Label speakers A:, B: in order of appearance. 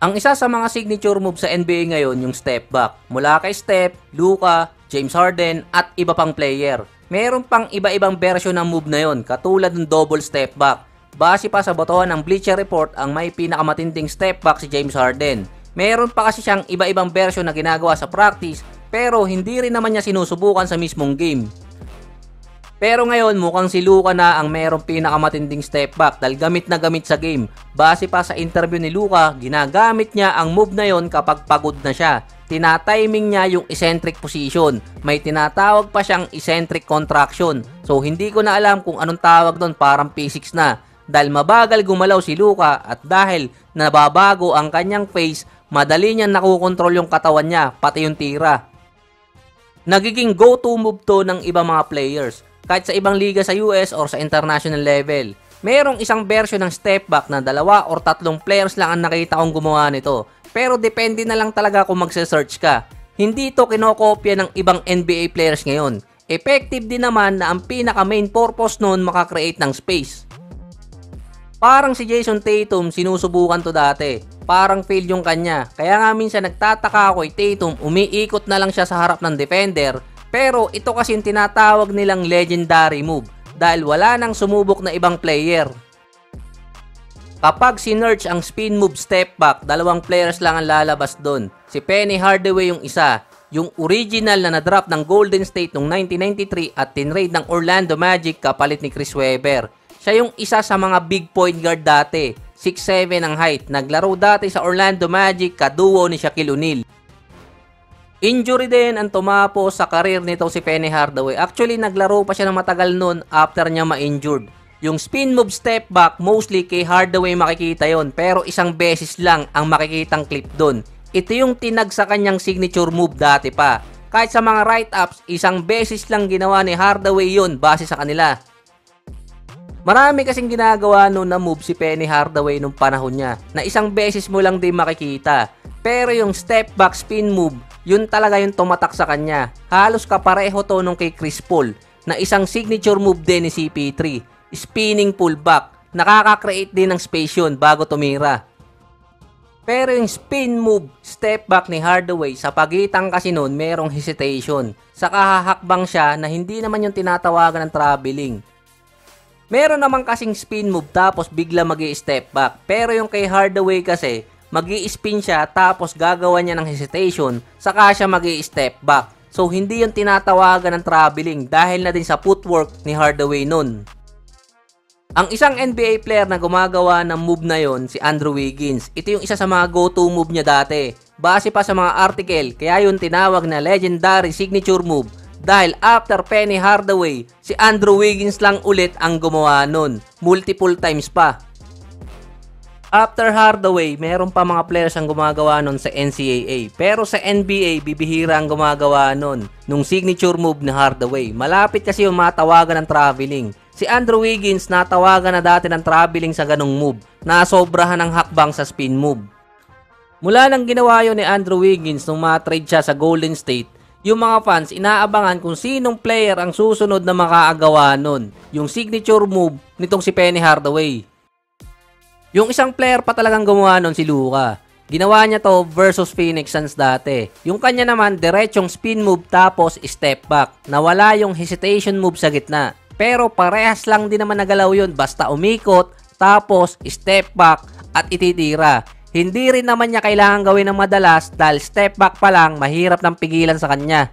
A: Ang isa sa mga signature move sa NBA ngayon yung step back. Mula kay Steph, Luka, James Harden at iba pang player. Meron pang iba-ibang version ng move na yon katulad ng double step back. Base pa sa botohan ng Bleacher Report ang may pinakamatinding step back si James Harden. Meron pa kasi siyang iba-ibang version na ginagawa sa practice pero hindi rin naman niya sinusubukan sa mismong game. Pero ngayon mukhang si Luka na ang merong pinakamatinding step back dahil gamit na gamit sa game. Base pa sa interview ni Luka, ginagamit niya ang move na yon kapag pagod na siya. Tinatiming niya yung eccentric position. May tinatawag pa siyang eccentric contraction. So hindi ko na alam kung anong tawag doon, parang physics na. Dahil mabagal gumalaw si Luka at dahil nababago ang kanyang face, madali niyang nakukontrol yung katawan niya, pati yung tira. Nagiging go-to move to ng ibang mga players. Kahit sa ibang liga sa US or sa international level. Merong isang version ng step back na 2 or 3 players lang ang nakita kong gumawa nito. Pero depende na lang talaga kung magse-search ka. Hindi ito kinokopya ng ibang NBA players ngayon. Effective din naman na ang pinaka main purpose nun makakreate ng space. Parang si Jason Tatum sinusubukan to dati. Parang fail yung kanya. Kaya nga minsan nagtataka ako Tatum umiikot na lang siya sa harap ng defender. Pero ito kasi yung tinatawag nilang legendary move dahil wala nang sumubok na ibang player. Kapag sinerch ang spin move step back, 2 players lang ang lalabas doon. Si Penny Hardaway yung isa, yung original na na-drop ng Golden State noong 1993 at tinrade ng Orlando Magic kapalit ni Chris Webber. Siya yung isa sa mga big point guard dati, 6'7 ang height. Naglaro dati sa Orlando Magic kaduo ni Shaquille O'Neal. Injury din ang tumapos sa karir nito si Penny Hardaway. Actually, naglaro pa siya ng matagal nun after niya ma-injured. Yung spin move step back, mostly kay Hardaway makikita yon, pero isang beses lang ang makikitang clip doon. Ito yung tinag sa kanyang signature move dati pa. Kahit sa mga write-ups, isang beses lang ginawa ni Hardaway yon base sa kanila. Marami kasing ginagawa noon na move si Penny Hardaway nung panahon niya na isang beses mo lang din makikita. Pero yung step back spin move, yun talaga yung tumatak sa kanya. Halos kapareho to nung kay Chris Paul na isang signature move din ni CP3. Spinning pullback. Nakaka-create din ng space yun bago tumira. Pero yung spin move, step back ni Hardaway, sa pagitan kasi nun merong hesitation. Saka hahakbang siya na hindi naman yung tinatawagan ng traveling. Meron naman kasing spin move tapos bigla magi-step back. Pero yung kay Hardaway kasi, magi-spin siya tapos gagawa niya ng hesitation saka siya magi-step back. So hindi yung tinatawagan ng traveling dahil na din sa footwork ni Hardaway nun. Ang isang NBA player na gumagawa ng move na yon si Andrew Wiggins. Ito yung isa sa mga go-to move niya dati. Base pa sa mga article, kaya yung tinawag na legendary signature move. Dahil after Penny Hardaway, si Andrew Wiggins lang ulit ang gumawa nun. Multiple times pa. After Hardaway, meron pa mga players ang gumagawa nun sa NCAA. Pero sa NBA, bibihira ang gumagawa nun nung signature move ni Hardaway. Malapit kasi yung matawagan ng traveling. Si Andrew Wiggins natawagan na dati ng traveling sa ganong move. Nasobrahan ng hakbang sa spin move. Mula nang ginawa yun ni Andrew Wiggins nung ma-trade siya sa Golden State, yung mga fans inaabangan kung sinong player ang susunod na makaagawa nun. Yung signature move nitong si Penny Hardaway. Yung isang player pa talagang gumawa nun si Luka. Ginawa niya to versus Phoenix Suns dati. Yung kanya naman, diretsong spin move tapos step back. Nawala yung hesitation move sa gitna. Pero parehas lang din naman nagalaw yun. Basta umikot, tapos step back at ititira. Hindi rin naman niya kailangan gawin ng madalas dahil step back pa lang mahirap nang pigilan sa kanya.